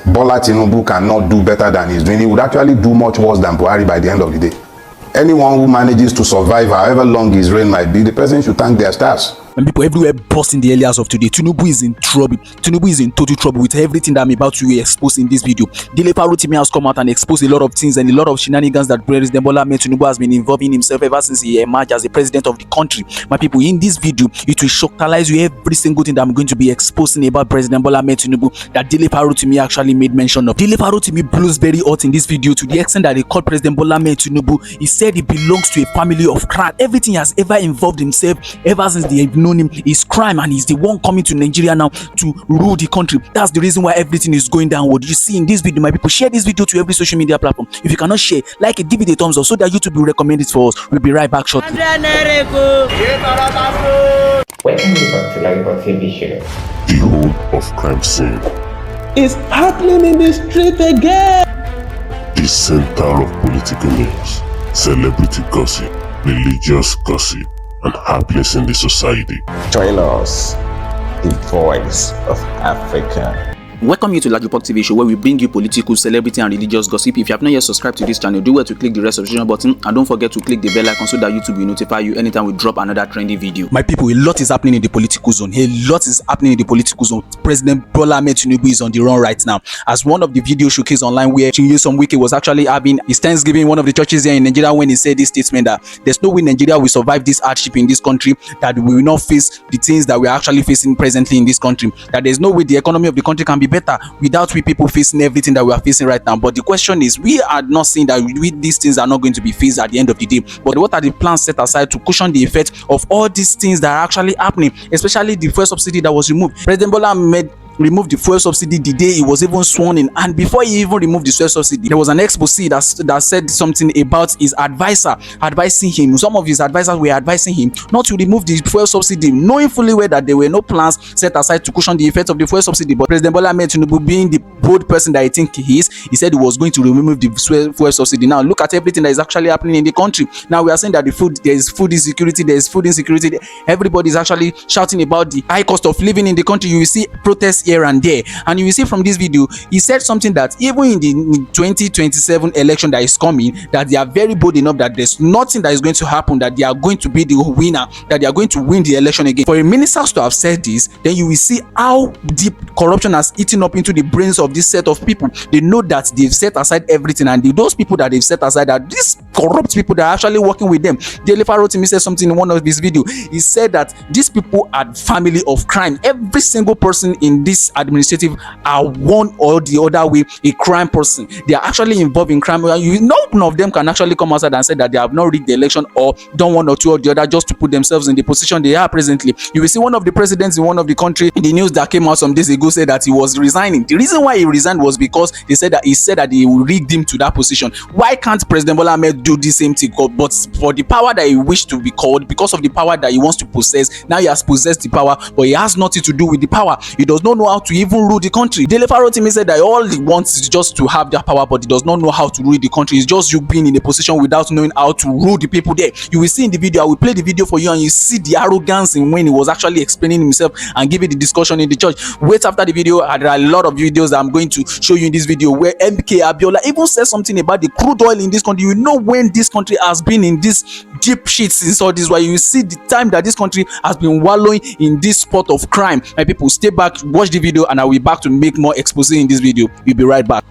Bola Tinubu cannot do better than he's doing. He would actually do much worse than Buhari by the end of the day. Anyone who manages to survive however long his reign might be, the president should thank their stars. And people everywhere busting the earliers of today. Tinubu is in trouble. Tinubu is in total trouble with everything that I'm about to expose in this video. Dele Farotimi has come out and exposed a lot of things and a lot of shenanigans that President Bola Ahmed TINUBU has been involving himself ever since he emerged as the president of the country. My people, in this video, it will shocktalize you every single thing that I'm going to be exposing about President Bola Ahmed TINUBU that Dele Farotimi actually made mention of. Dele Farotimi blows very hot in this video to the extent that they called President Bola Ahmed TINUBU. He said he belongs to a family of crime. Everything he has ever involved himself ever since they've known him is crime, and he's the one coming to Nigeria now to rule the country. That's the reason why everything is going downward. You see in this video, my people, share this video to every social media platform. If you cannot share, like it, give it a thumbs up so that YouTube will recommend it for us. We'll be right back shortly. Welcome back to Like TV show. The whole of crime scene is happening in the street again. the center of political news, celebrity gossip, religious gossip, and happiness in the society. Join us, the voice of Africa. Welcome you to Like Report TV show, where we bring you political, celebrity, and religious gossip. If you have not yet subscribed to this channel, do well to click the red subscription button, and don't forget to click the bell icon so that YouTube will notify you anytime we drop another trendy video. My people, a lot is happening in the political zone. A lot is happening in the political zone. President Bola Ahmed TINUBU is on the run right now. As one of the video showcase online where WIKE was actually having his Thanksgiving in one of the churches here in Nigeria, when he said this statement that there's no way Nigeria will survive this hardship in this country, that we will not face the things that we're actually facing presently in this country, that there's no way the economy of the country can be better without we people facing everything that we are facing right now. But the question is, we are not saying that these things are not going to be faced at the end of the day, but what are the plans set aside to cushion the effect of all these things that are actually happening, especially the fuel subsidy that was removed. President Bola Ahmed removed the fuel subsidy the day he was even sworn in, and before he even removed the fuel subsidy, there was an expose that said something about his advisor advising him. Some of his advisors were advising him not to remove the fuel subsidy, knowing fully well that there were no plans set aside to cushion the effects of the fuel subsidy. But President Bola Ahmed TINUBU, being the bold person that I think he is, he said he was going to remove the fuel subsidy. Now look at everything that is actually happening in the country. Now we are saying that there is food insecurity, there is food insecurity. Everybody is actually shouting about the high cost of living in the country. You will see protests here and there, and you will see from this video, he said something that even in the 2027 election that is coming, that they are very bold enough that there's nothing that is going to happen, that they are going to be the winner, that they are going to win the election again. For a minister to have said this, then you will see how deep corruption has eaten up into the brains of this set of people. They know that they've set aside everything, and those people that they've set aside are these corrupt people that are actually working with them. Dele Farotimi said something in one of his videos. He said that these people are family of crime. Every single person in this administrative are one or the other way a crime person. They are actually involved in crime. None of them can actually come outside and say that they have not rigged the election or done one or two or the other just to put themselves in the position they are presently. You will see one of the presidents in one of the country in the news that came out some days ago said that he was resigning. The reason why he resigned was because he said that he will rig him to that position. Why can't President Bola Ahmed do the same thing? But for the power that he wished to be called, because of the power that he wants to possess, now he has possessed the power, but he has nothing to do with the power. He does not know how to even rule the country. Dele Farotimi said that all he wants is just to have that power, but he does not know how to rule the country. It's just you being in a position without knowing how to rule the people there. You will see in the video, I will play the video for you, and you see the arrogance in when he was actually explaining himself and giving the discussion in the church. Wait after the video, there are a lot of videos that I'm going to show you in this video where ABIOLA even says something about the crude oil in this country. You know, when this country has been in this deep shit since all this, why you see the time that this country has been wallowing in this spot of crime. My people, stay back, watch the video, and I will be back to make more exposé in this video. We'll be right back.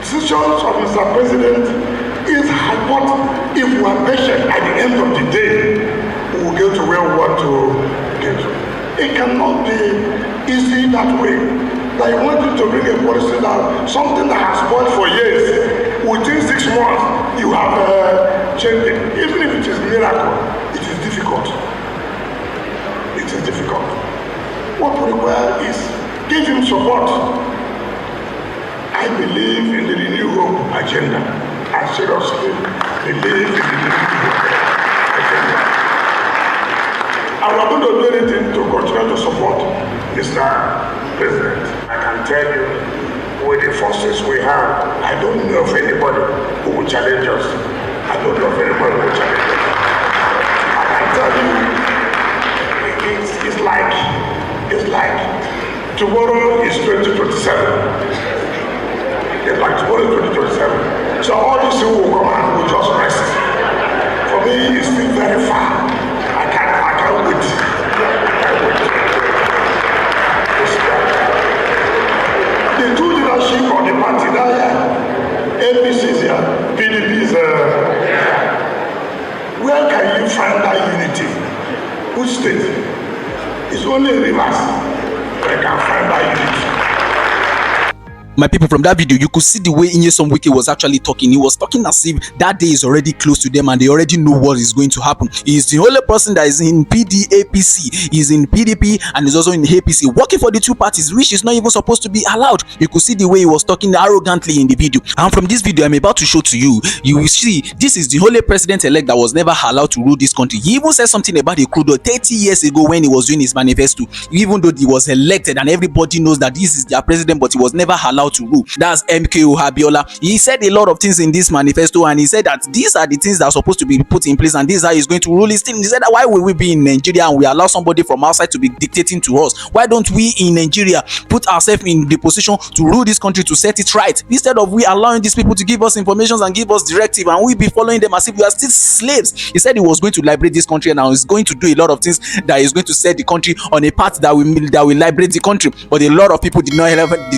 Decisions of Mr. President is what, if we are patient, at the end of the day, we will get to where we want to get to. It cannot be easy that way. That you wanted to bring a policy that something that has spoiled for years, within 6 months, you have changed it. Even if it is a miracle, it is difficult. It is difficult. What we require is give him support. I believe in the Renew Hope agenda. I seriously believe in the Renew Hope agenda. I'm not going to do anything to continue to support Mr. President. I can tell you, with the forces we have, I don't know of anybody who will challenge us. I don't know of anybody who will challenge us. I can tell you, it's like tomorrow is 2027. So all these things will come and will just rest. For me, it's still very far. I can't wait. The two leadership of the party there, APC is here, PDP is where can you find that unity? Which state? It's only in Rivers where I can find that unity. My people, from that video, you could see the way Nyesom Wike was actually talking. He was talking as if that day is already close to them and they already know what is going to happen. He is the only person that is in APC. He is in PDP and is also in APC, working for the two parties, which is not even supposed to be allowed. You could see the way he was talking arrogantly in the video. And from this video I'm about to show to you, you will see this is the only president-elect that was never allowed to rule this country. He even said something about the crude oil 30 years ago when he was doing his manifesto, even though he was elected and everybody knows that this is their president, but he was never allowed to rule. That's MKO ABIOLA. He said a lot of things in this manifesto and he said that these are the things that are supposed to be put in place and these are how he's going to rule his team. He said that why will we be in Nigeria and we allow somebody from outside to be dictating to us? Why don't we in Nigeria put ourselves in the position to rule this country, to set it right, instead of we allowing these people to give us information and give us directive and we be following them as if we are still slaves? He said he was going to liberate this country and now he's going to do a lot of things that is going to set the country on a path that will liberate the country. But a lot of people did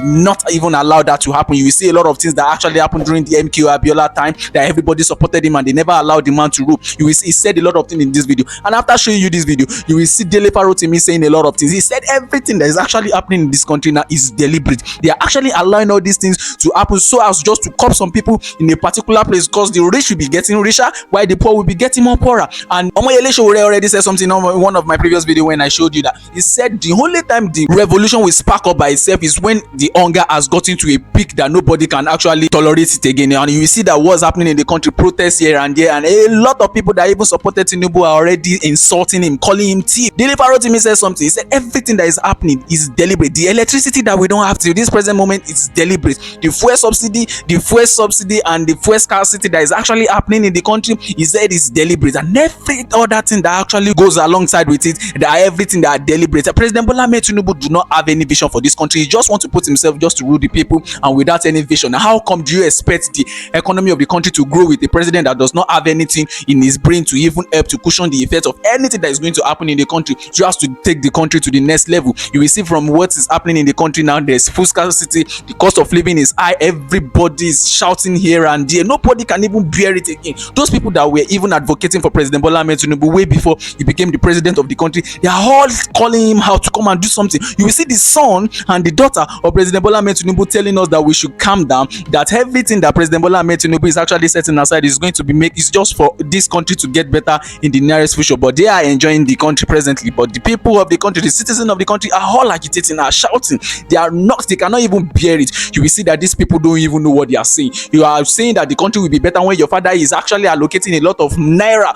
not even allow that to happen. You will see a lot of things that actually happened during the MKO ABIOLA time, that everybody supported him and they never allowed the man to rule. You will see he said a lot of things in this video, and after showing you this video you will see Dele Farotimi saying a lot of things. He said everything that is actually happening in this country now is deliberate. They are actually allowing all these things to happen so as just to curb some people in a particular place, because the rich will be getting richer while the poor will be getting more poorer. And Omoyele Sowore already said something on one of my previous video when I showed you that. He said the only time the revolution will spark up by itself is when the hunger has gotten to a peak that nobody can actually tolerate it again. And you will see that what's happening in the country, protests here and there, and a lot of people that even supported Tinubu are already insulting him, calling him thief. Dele Farotimi said something. He said everything that is happening is deliberate. The electricity that we don't have to this present moment is deliberate. The fuel subsidy and the fuel scarcity that is actually happening in the country, he said is deliberate. And every other thing that actually goes alongside with it, that everything that are deliberate. President Bola Ahmed TINUBU do not have any vision for this country. He just want to put himself just to rule the people and without any vision. Now, how come do you expect the economy of the country to grow with a president that does not have anything in his brain to even help to cushion the effect of anything that is going to happen in the country, just to take the country to the next level? You will see from what is happening in the country now, there's fuel scarcity, the cost of living is high, everybody is shouting here and there, nobody can even bear it again. Those people that were even advocating for President Bola Ahmed TINUBU way before he became the president of the country, they are all calling him out to come and do something. You will see the son and the daughter of President Bola Ahmed TINUBU telling us that we should calm down, that everything that President Bola Ahmed TINUBU is actually setting aside is going to be is just for this country to get better in the nearest future. But they are enjoying the country presently, but the people of the country, the citizens of the country, are all agitating, are shouting. They cannot even bear it. You will see that these people don't even know what they are saying. You are saying that the country will be better when your father is actually allocating a lot of naira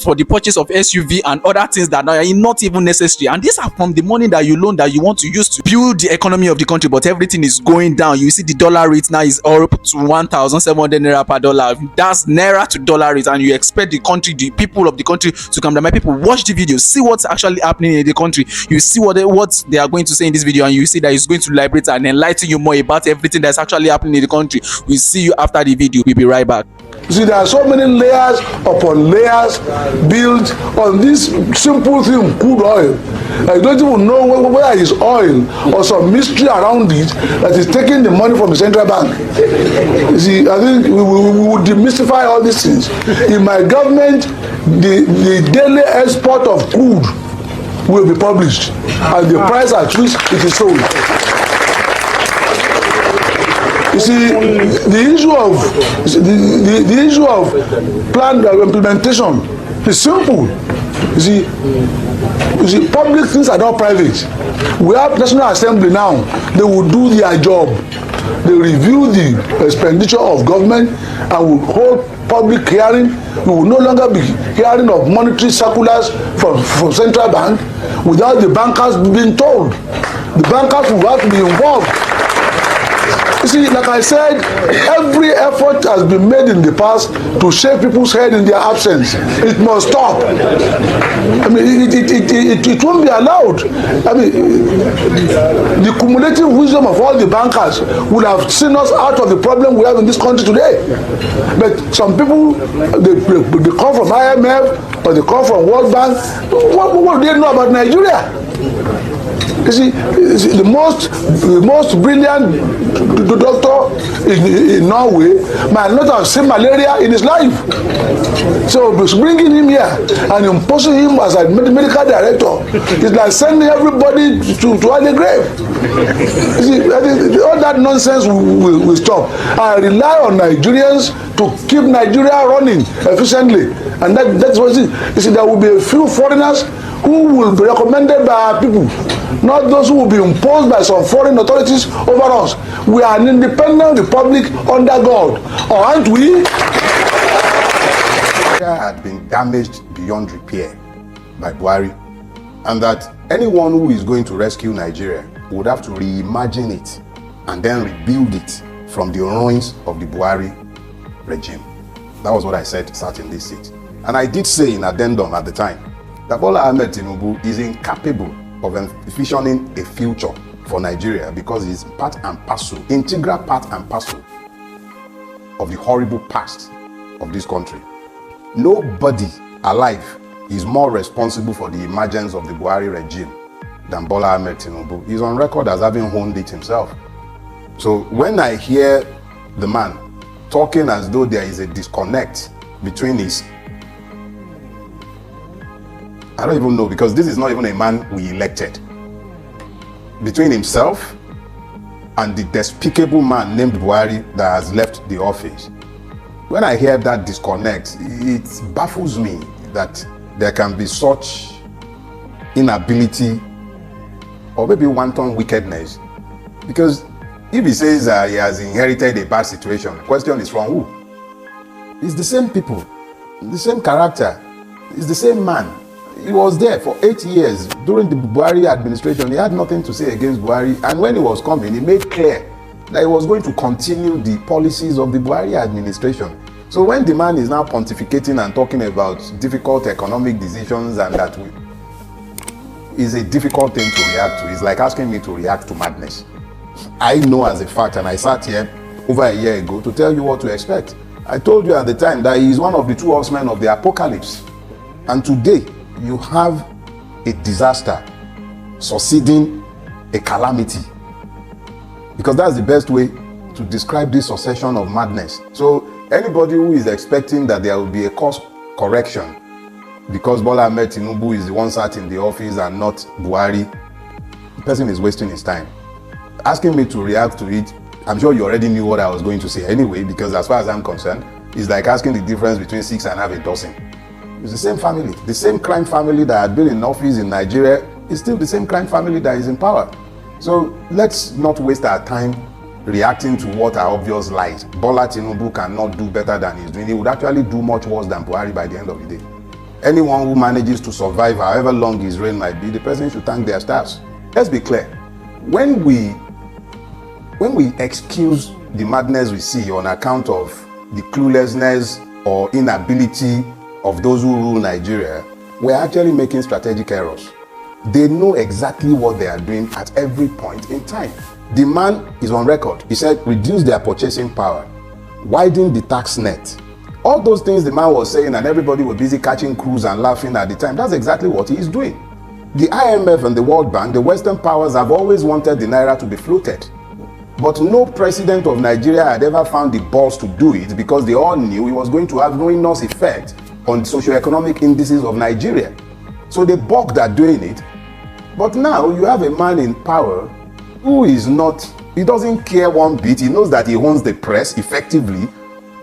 for the purchase of SUV and other things that are not even necessary, and these are from the money that you loan that you want to use to build the economy of the country. But everything is going down. You see the dollar rate now is up to 1,700 naira per dollar. That's naira to dollar rate, and you expect the country, the people of the country, to come down. My people, watch the video, see what's actually happening in the country. You see what they are going to say in this video, and you see that it's going to liberate and enlighten you more about everything that's actually happening in the country. We'll see you after the video. We'll be right back. You see, there are so many layers upon layers built on this simple thing, crude oil. I don't even know whether it's oil or some mystery around it that is taking the money from the central bank. You see, I think we would demystify all these things. In my government, the daily export of crude will be published and the price at which it is sold. You see, the issue of planned implementation is simple. You see, public things are not private. We have National Assembly now. They will do their job. They review the expenditure of government and will hold public hearing. We will no longer be hearing of monetary circulars from central bank without the bankers being told. The bankers will have to be involved. You see, like I said, every effort has been made in the past to shake people's head in their absence. It must stop. I mean, it won't be allowed. I mean, the cumulative wisdom of all the bankers would have seen us out of the problem we have in this country today. But some people, they come from IMF or they come from World Bank. What do they know about Nigeria? You see, the most brilliant doctor in Norway might not have seen malaria in his life. So bringing him here and imposing him as a medical director is like sending everybody to the grave. You see, all that nonsense will stop. I rely on Nigerians to keep Nigeria running efficiently, and that's what it is. You see, there will be a few foreigners who will be recommended by our people, not those who will be imposed by some foreign authorities over us. We are an independent republic under God, or aren't we? Nigeria had been damaged beyond repair by Buhari, and that anyone who is going to rescue Nigeria would have to reimagine it and then rebuild it from the ruins of the Buhari regime. That was what I said sat in this seat. And I did say in addendum at the time that Bola Ahmed TINUBU is incapable of envisioning a future for Nigeria because he's part and parcel, integral part and parcel of the horrible past of this country. Nobody alive is more responsible for the emergence of the Buhari regime than Bola Ahmed TINUBU. He's on record as having honed it himself. So when I hear the man talking as though there is a disconnect between his, I don't even know, because this is not even a man we elected, between himself and the despicable man named Buhari that has left the office. When I hear that disconnect, it baffles me that there can be such inability or maybe wanton wickedness. Because if he says he has inherited a bad situation, the question is from who? It's the same people, the same character, it's the same man. He was there for 8 years during the Buhari administration. He had nothing to say against Buhari, and when he was coming, he made clear that he was going to continue the policies of the Buhari administration. So when the man is now pontificating and talking about difficult economic decisions and that is a difficult thing to react to, it's like asking me to react to madness. I know as a fact, and I sat here over a year ago to tell you what to expect. I told you at the time that he is one of the two horsemen of the apocalypse, and today you have a disaster succeeding a calamity, because that's the best way to describe this succession of madness. So anybody who is expecting that there will be a course correction because Bola Ahmed TINUBU is the one sat in the office and not Buhari, the person is wasting his time. Asking me to react to it, I'm sure you already knew what I was going to say anyway, because as far as I'm concerned, it's like asking the difference between 6 and half a dozen. It's the same family. The same crime family that had been in office in Nigeria is still the same crime family that is in power. So let's not waste our time reacting to what are obvious lies. Bola TINUBU cannot do better than he's doing. He would actually do much worse than Buhari by the end of the day. Anyone who manages to survive however long his reign might be, the person should thank their stars. Let's be clear. When we excuse the madness we see on account of the cluelessness or inability of those who rule Nigeria, we're actually making strategic errors. They know exactly what they are doing at every point in time. The man is on record. He said, reduce their purchasing power, widen the tax net. All those things the man was saying, and everybody was busy catching crews and laughing at the time. That's exactly what he is doing. The IMF and the World Bank, the Western powers, have always wanted the Naira to be floated. But no president of Nigeria had ever found the balls to do it, because they all knew it was going to have ruinous effect on the socio-economic indices of Nigeria. So they balked at doing it. But now you have a man in power who is not, he doesn't care one bit. He knows that he owns the press effectively.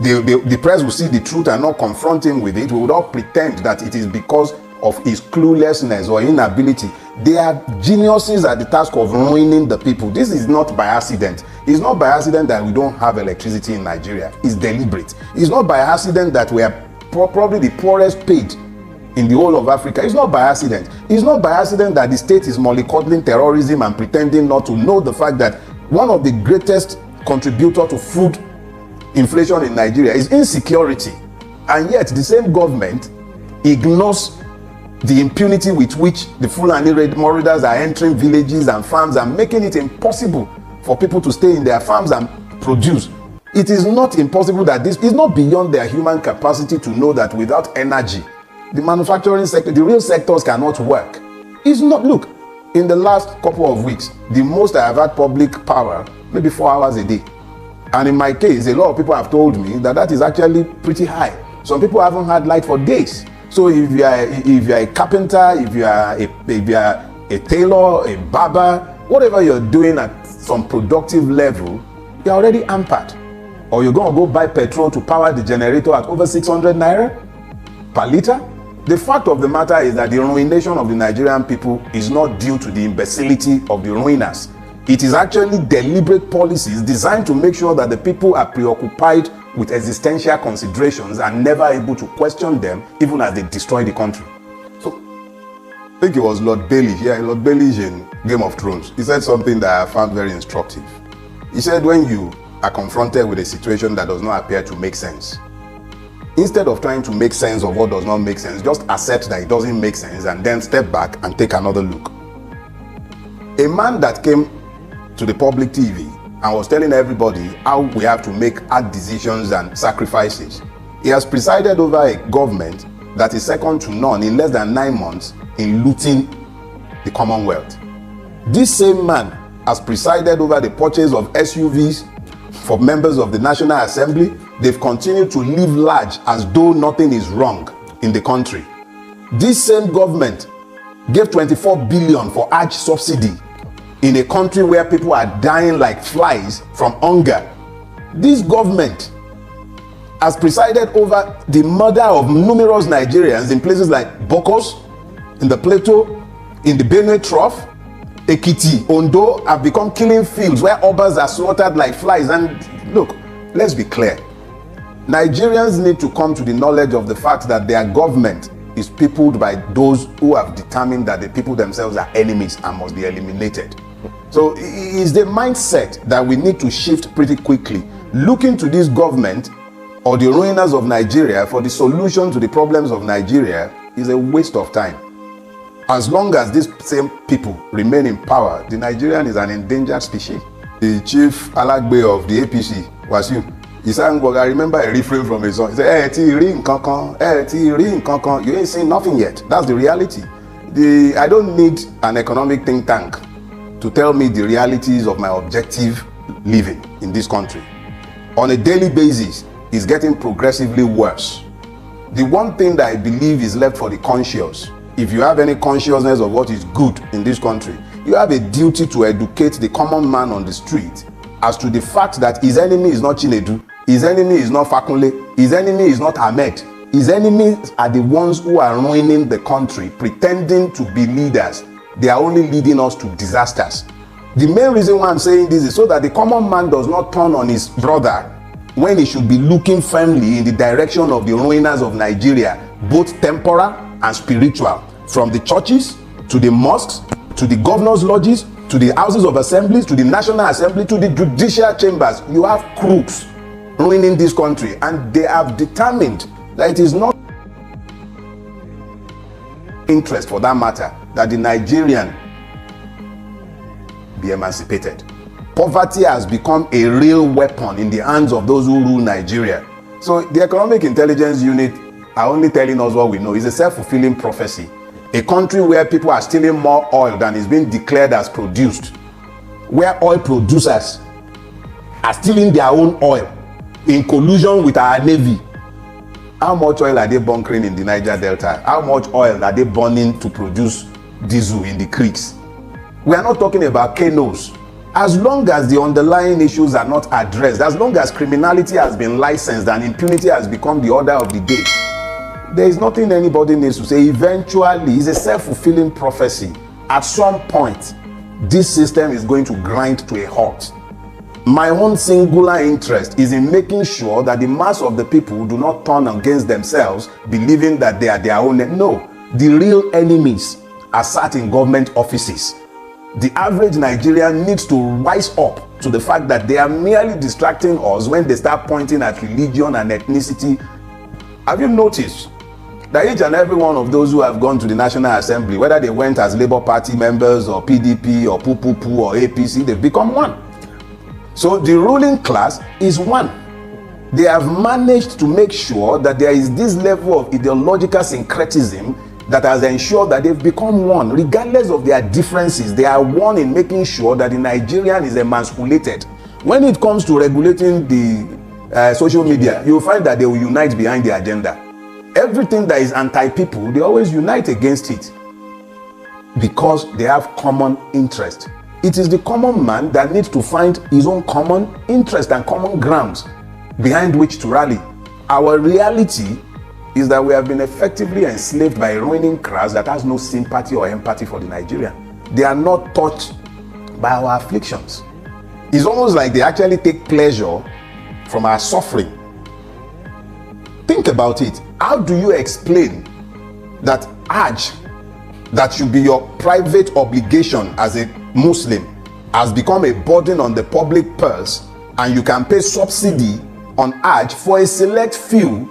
The press will see the truth and not confront him with it. We would all pretend that it is because of his cluelessness or inability. They are geniuses at the task of ruining the people. This is not by accident. It's not by accident that we don't have electricity in Nigeria. It's deliberate. It's not by accident that we are probably the poorest paid in the whole of Africa. It's not by accident. It's not by accident that the state is mollycoddling terrorism and pretending not to know the fact that one of the greatest contributor to food inflation in Nigeria is insecurity. And yet the same government ignores the impunity with which the Fulani marauders are entering villages and farms and making it impossible for people to stay in their farms and produce. It is not impossible that this is not beyond their human capacity to know that without energy, the manufacturing sector, the real sectors cannot work. It's not, look, in the last couple of weeks, the most I have had public power, maybe 4 hours a day. And in my case, a lot of people have told me that that is actually pretty high. Some people haven't had light for days. So if you are a carpenter, if you are a tailor, a barber, whatever you're doing at some productive level, you're already hampered. Or you're going to go buy petrol to power the generator at over 600 naira per liter. The fact of the matter is that the ruination of the Nigerian people is not due to the imbecility of the ruiners. It is actually deliberate policies designed to make sure that the people are preoccupied with existential considerations and never able to question them, even as they destroy the country. So, I think it was Lord Bailey. Yeah, Lord Bailey in Game of Thrones. He said something that I found very instructive. He said, when you are confronted with a situation that does not appear to make sense, instead of trying to make sense of what does not make sense, just accept that it doesn't make sense and then step back and take another look. A man that came to the public TV and was telling everybody how we have to make hard decisions and sacrifices. He has presided over a government that is second to none in less than 9 months in looting the Commonwealth. This same man has presided over the purchase of SUVs for members of the National Assembly. They've continued to live large as though nothing is wrong in the country. This same government gave 24 billion for Hajj subsidy in a country where people are dying like flies from hunger. This government has presided over the murder of numerous Nigerians in places like Bokos, in the Plateau, in the Benue Trough, Ekiti, Ondo have become killing fields where others are slaughtered like flies. And look, let's be clear. Nigerians need to come to the knowledge of the fact that their government is peopled by those who have determined that the people themselves are enemies and must be eliminated. So it is the mindset that we need to shift pretty quickly. Looking to this government or the ruiners of Nigeria for the solution to the problems of Nigeria is a waste of time. As long as these same people remain in power, the Nigerian is an endangered species. The chief Alagbe of the APC, Wasiu, he sang, I remember a refrain from his song. He said, you ain't seen nothing yet. That's the reality. I don't need an economic think tank to tell me the realities of my objective living in this country. On a daily basis, it's getting progressively worse. The one thing that I believe is left for the conscious, if you have any consciousness of what is good in this country, you have a duty to educate the common man on the street as to the fact that his enemy is not Chinedu, his enemy is not Fakunle, his enemy is not Ahmed. His enemies are the ones who are ruining the country, pretending to be leaders. They are only leading us to disasters. The main reason why I'm saying this is so that the common man does not turn on his brother when he should be looking firmly in the direction of the ruiners of Nigeria, both temporal and spiritual, from the churches to the mosques, to the governors' lodges, to the houses of assemblies, to the National Assembly, to the judicial chambers. You have crooks ruining this country, and they have determined that it is not interest, for that matter, that the Nigerian be emancipated. Poverty has become a real weapon in the hands of those who rule Nigeria. So the Economic Intelligence Unit are only telling us what we know. It's a self-fulfilling prophecy. A country where people are stealing more oil than is being declared as produced, where oil producers are stealing their own oil in collusion with our navy. How much oil are they bunkering in the Niger Delta? How much oil are they burning to produce diesel in the creeks? We are not talking about canoes. As long as the underlying issues are not addressed, as long as criminality has been licensed and impunity has become the order of the day, there is nothing anybody needs to say. Eventually, it's a self-fulfilling prophecy. At some point, this system is going to grind to a halt. My own singular interest is in making sure that the mass of the people do not turn against themselves, believing that they are their own. No, the real enemies are sat in government offices, The average Nigerian needs to rise up to the fact that they are merely distracting us when they start pointing at religion and ethnicity. Have you noticed that each and every one of those who have gone to the National Assembly, whether they went as Labour Party members or PDP or PUPUPU or APC, they've become one. So the ruling class is one. They have managed to make sure that there is this level of ideological syncretism that has ensured that they've become one. Regardless of their differences, they are one in making sure that the Nigerian is emasculated. When it comes to regulating the social media, you'll find that they will unite behind the agenda. Everything that is anti-people, they always unite against it because they have common interest. It is the common man that needs to find his own common interest and common grounds behind which to rally. Our reality is that we have been effectively enslaved by a ruining class that has no sympathy or empathy for the Nigerian. They are not touched by our afflictions. It's almost like they actually take pleasure from our suffering. Think about it. How do you explain that Hajj, that should be your private obligation as a Muslim, has become a burden on the public purse, and you can pay subsidy on Hajj for a select few,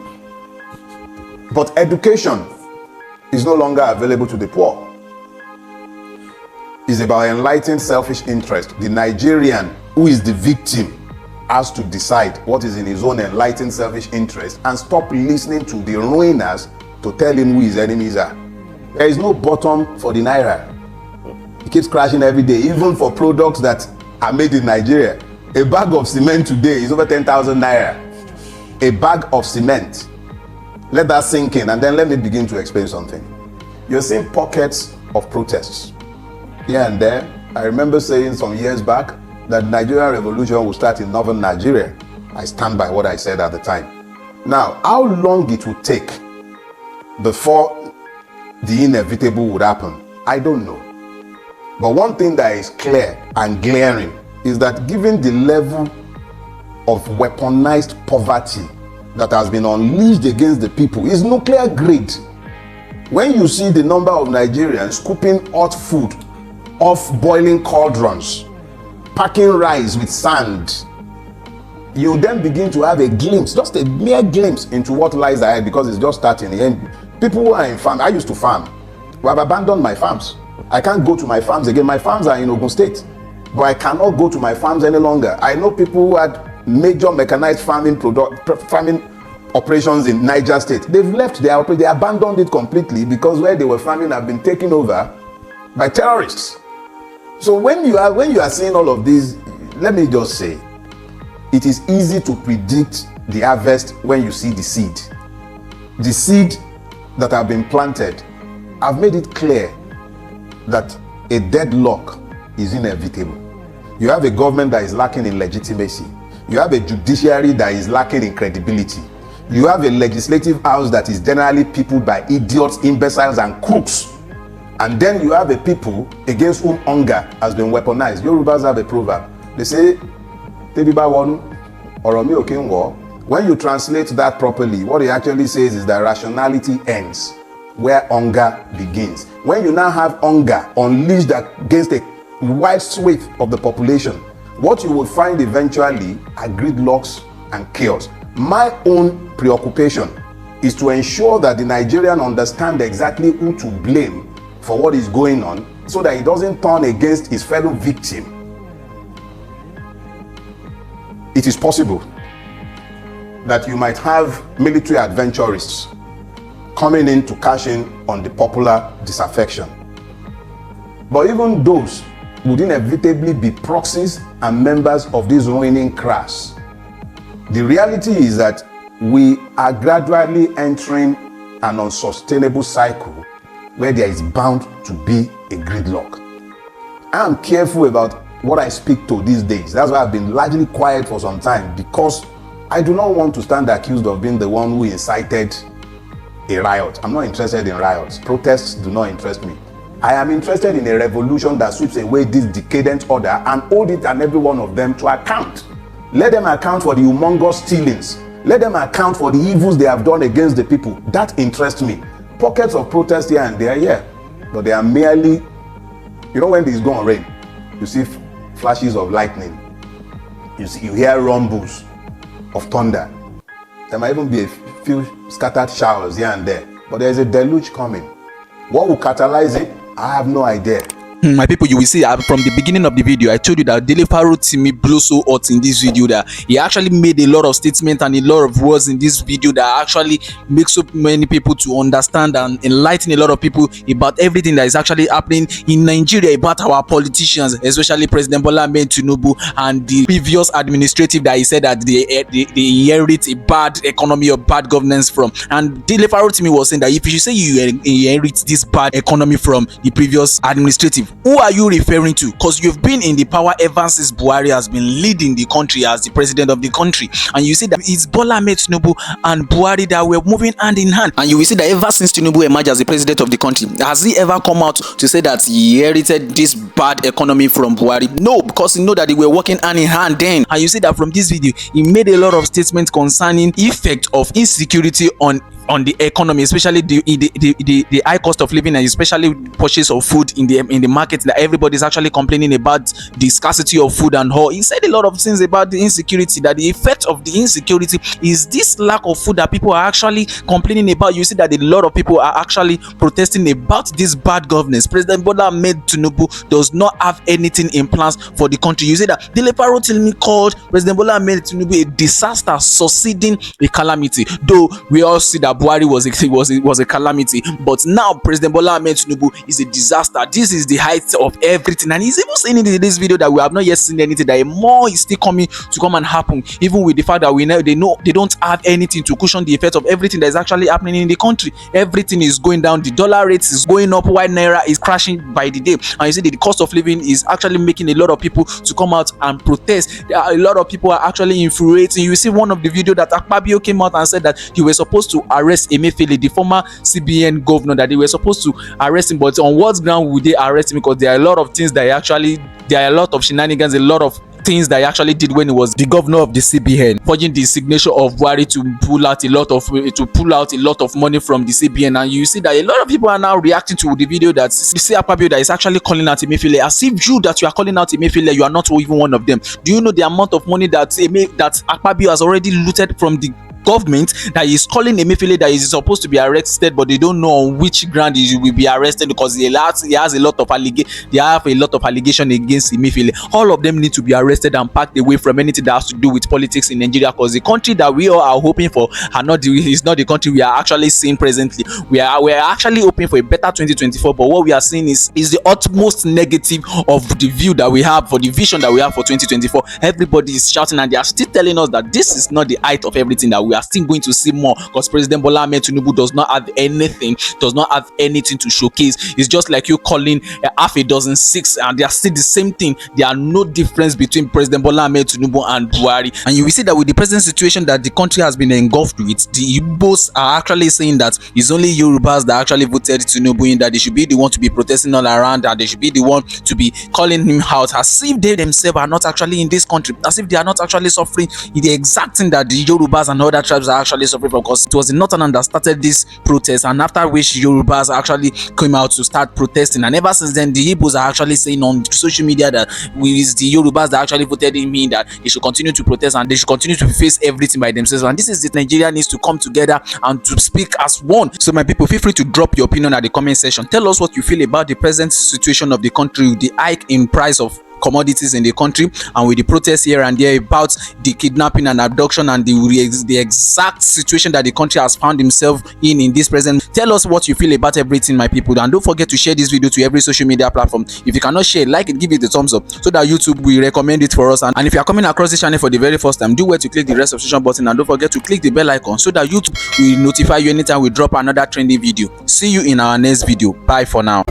but education is no longer available to the poor? It's about enlightened selfish interest. The Nigerian who is the victim has to decide what is in his own enlightened selfish interest and stop listening to the ruiners to tell him who his enemies are. There is no bottom for the naira. It keeps crashing every day, even for products that are made in Nigeria. A bag of cement today is over 10,000 naira. A bag of cement. Let that sink in, and then let me begin to explain something. You're seeing pockets of protests here and there. I remember saying some years back that the Nigerian revolution will start in northern Nigeria. I stand by what I said at the time. Now, how long it would take before the inevitable would happen, I don't know. But one thing that is clear and glaring is that given the level of weaponized poverty that has been unleashed against the people, is nuclear grade. When you see the number of Nigerians scooping hot food off boiling cauldrons, packing rice with sand, you then begin to have a glimpse, just a mere glimpse into what lies ahead, because it's just starting. And people who are in farm, I used to farm, but I've abandoned my farms. I can't go to my farms again. My farms are in Ogun State, but I cannot go to my farms any longer. I know people who had major mechanized farming operations in Niger State. They've left their operation, they abandoned it completely because where they were farming have been taken over by terrorists. So when you are seeing all of these, let me just say, it is easy to predict the harvest when you see the seed. The seed that have been planted have made it clear that a deadlock is inevitable. You have a government that is lacking in legitimacy. You have a judiciary that is lacking in credibility. You have a legislative house that is generally peopled by idiots, imbeciles, and crooks. And then you have a people against whom hunger has been weaponized. Yorubas have a proverb. They say, Tebiba wonu, arome okenwo. When you translate that properly, what it actually says is that rationality ends where hunger begins. When you now have hunger unleashed against a wide swath of the population, what you will find eventually are gridlocks and chaos. My own preoccupation is to ensure that the Nigerian understand exactly who to blame for what is going on, so that he doesn't turn against his fellow victim. It is possible that you might have military adventurists coming in to cash in on the popular disaffection. But even those would inevitably be proxies and members of this ruining class. The reality is that we are gradually entering an unsustainable cycle where there is bound to be a gridlock. I am careful about what I speak to these days. That's why I've been largely quiet for some time, because I do not want to stand accused of being the one who incited a riot. I'm not interested in riots. Protests do not interest me. I am interested in a revolution that sweeps away this decadent order and hold it and every one of them to account. Let them account for the humongous stealings. Let them account for the evils they have done against the people. That interests me. Pockets of protest here and there, yeah, but they are merely You know, when it's going to rain, you see flashes of lightning. You hear rumbles of thunder. There might even be a few scattered showers here and there, but there is a deluge coming. What will catalyze it? I have no idea. My people, you will see from the beginning of the video, I told you that Dele Farotimi blew so hot in this video that he actually made a lot of statements and a lot of words in this video that actually makes so many people to understand and enlighten a lot of people about everything that is actually happening in Nigeria, about our politicians, especially President Bola Ahmed TINUBU and the previous administrative that he said that they inherit a bad economy or bad governance from. And Dele Farotimi was saying that if you say you inherit this bad economy from the previous administrative, who are you referring to? Because you've been in the power ever since Buhari has been leading the country as the president of the country, and you see that it's Bola Ahmed TINUBU and Buhari that were moving hand in hand. And you will see that ever since TINUBU emerged as the president of the country, has he ever come out to say that he inherited this bad economy from Buhari? No, because he know that they were working hand in hand then. And you see that from this video, he made a lot of statements concerning effect of insecurity on the economy, especially the high cost of living, and especially purchase of food in the market, that everybody is actually complaining about the scarcity of food and all. He said a lot of things about the insecurity, that the effect of the insecurity is this lack of food that people are actually complaining about. You see that a lot of people are actually protesting about this bad governance. President Bola Ahmed TINUBU does not have anything in plans for the country. You see that Dele Farotimi called President Bola Ahmed TINUBU a disaster succeeding a calamity, though we all see that Buhari was a calamity, but now President Bola Ahmed TINUBU is a disaster. This is the height of everything, and he's even saying in this video that we have not yet seen anything, that more is still coming to come and happen, even with the fact that we know they don't have anything to cushion the effect of everything that is actually happening in the country. Everything is going down, the dollar rate is going up, while naira is crashing by the day, and you see that the cost of living is actually making a lot of people to come out and protest. A lot of people are actually infuriating. You see one of the video that ABIOLA came out and said that he was supposed to arrest Emefiele, the former CBN governor, that they were supposed to arrest him, but on what ground would they arrest him? Because there are a lot of things that there are a lot of shenanigans, a lot of things that he actually did when he was the governor of the CBN, forging the signature of Buhari to pull out a lot of money from the CBN. And you see that a lot of people are now reacting to the video that you see ABIOLA that is actually calling out Emefiele, as if you that you are calling out Emefiele, you are not even one of them. Do you know the amount of money that ABIOLA has already looted from the government, that is calling Emefiele that is supposed to be arrested, but they don't know on which ground he will be arrested, because they have a lot of allegation against Emefiele. All of them need to be arrested and packed away from anything that has to do with politics in Nigeria, because the country that we all are hoping for is not the country we are actually seeing presently. We are actually hoping for a better 2024, but what we are seeing is the utmost negative of the view that we have, for the vision that we have for 2024. Everybody is shouting and they are still telling us that this is not the height of everything, that we are still going to see more, because President Bola Ahmed TINUBU does not have anything to showcase. It's just like you calling half a dozen six, and they are still the same thing. There are no difference between President Bola Ahmed TINUBU and Buhari. And you will see that with the present situation that the country has been engulfed with, the Igbos are actually saying that it's only Yorubas that actually voted TINUBU in, that they should be the one to be protesting all around, and they should be the one to be calling him out, as if they themselves are not actually in this country, as if they are not actually suffering the exact thing that the Yorubas and other tribes are actually suffering from, because it was the northern that started this protest, and after which Yorubas actually came out to start protesting, and ever since then the Igbos are actually saying on social media that it's the Yorubas that actually voted in me, that they should continue to protest and they should continue to face everything by themselves. And this is the Nigeria needs to come together and to speak as one. So my people, feel free to drop your opinion at the comment section. Tell us what you feel about the present situation of the country, with the hike in price of commodities in the country, and with the protests here and there about the kidnapping and abduction, and the exact situation that the country has found himself in this present. Tell us what you feel about everything, my people, and don't forget to share this video to every social media platform. If you cannot share, like it, give it the thumbs up, so that YouTube will recommend it for us. And if you are coming across this channel for the very first time, do well to click the red subscription button, and don't forget to click the bell icon, so that YouTube will notify you anytime we drop another trendy video. See you in our next video. Bye for now.